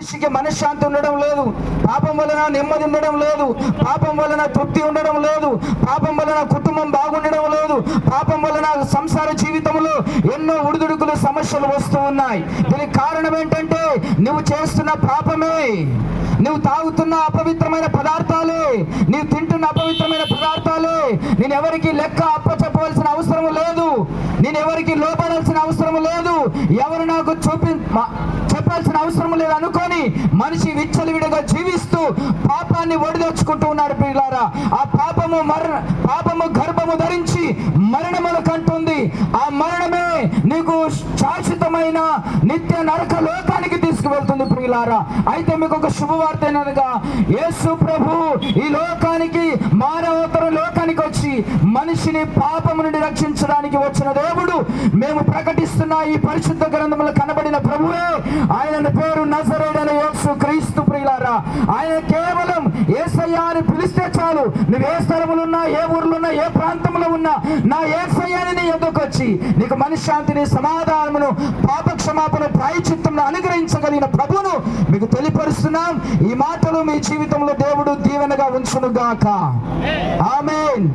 మనిషికి మనశ్శాంతి ఉండడం లేదు, పాపం వలన నెమ్మది ఉండడం లేదు, పాపం వలన తృప్తి ఉండడం లేదు, పాపం వలన కుటుంబం బాగుండడం లేదు, పాపం వలన సంసార జీవితంలో ఎన్నో ఉడుదుడుకులు సమస్యలు వస్తూ ఉన్నాయి. దీనికి కారణం ఏంటంటే నువ్వు చేస్తున్న పాపమే, నువ్వు తాగుతున్న అపవిత్రమైన పదార్థాలే, నీవు తింటున్న అపవిత్రమైన పదార్థాలే. నేను ఎవరికి లెక్క అప్పచెప్పవలసిన అవసరం లేదు, నేను ఎవరికి లోపడాల్సిన అవసరం లేదు, ఎవరు నాకు చెప్పాల్సిన అవసరం లేదు అనుకొని మనిషి విచ్చలవిడిగా జీవిస్తూ పాపాన్ని ఒడిదొచ్చుకుంటూ ఉన్నారు పిల్లారా. ఆ పాపము గర్భము ధరించి మరణములు కంటుంది. ఆ మరణమే నీకు శాశ్వతమైన నిత్య నరక లోకానికి తీసుకువెళ్తుంది ప్రియులారా. అయితే మీకు ఒక శుభవార్త అనగా, యేసు ప్రభు ఈ లోకానికి మానవతర లోకానికి వచ్చి మనిషిని పాపము నుండి రక్షించడానికి వచ్చిన దేవుడు. మేము ప్రకటిస్తున్న ఈ పరిశుద్ధ గ్రంథములో కనబడిన ప్రభువే. ఆయన పేరు నజరేయుడైన యేసు క్రీస్తు ప్రియులారా. ఆయన కేవలం యేసయ్య అని పిలిస్తే చాలు, నువ్వు ఏ స్థలములు ఉన్నా, ఏ ఊర్లో ఉన్నా, ఏ ప్రాంతంలో ఉన్నా, నా యేసయ్యని నీ ఎదుకు వచ్చి నీకు మనశ్శాంతిని, సమాధానమును, పాప క్షమాపణ, ప్రాయశ్చిత్తమును అనుగ్రహించగలిగిన ప్రభువును మీకు తెలియపరుస్తున్నాం. ఈ మాటలు మీ జీవితంలో దేవుడు దీవెనగా ఉంచును గాక. ఆమేన్.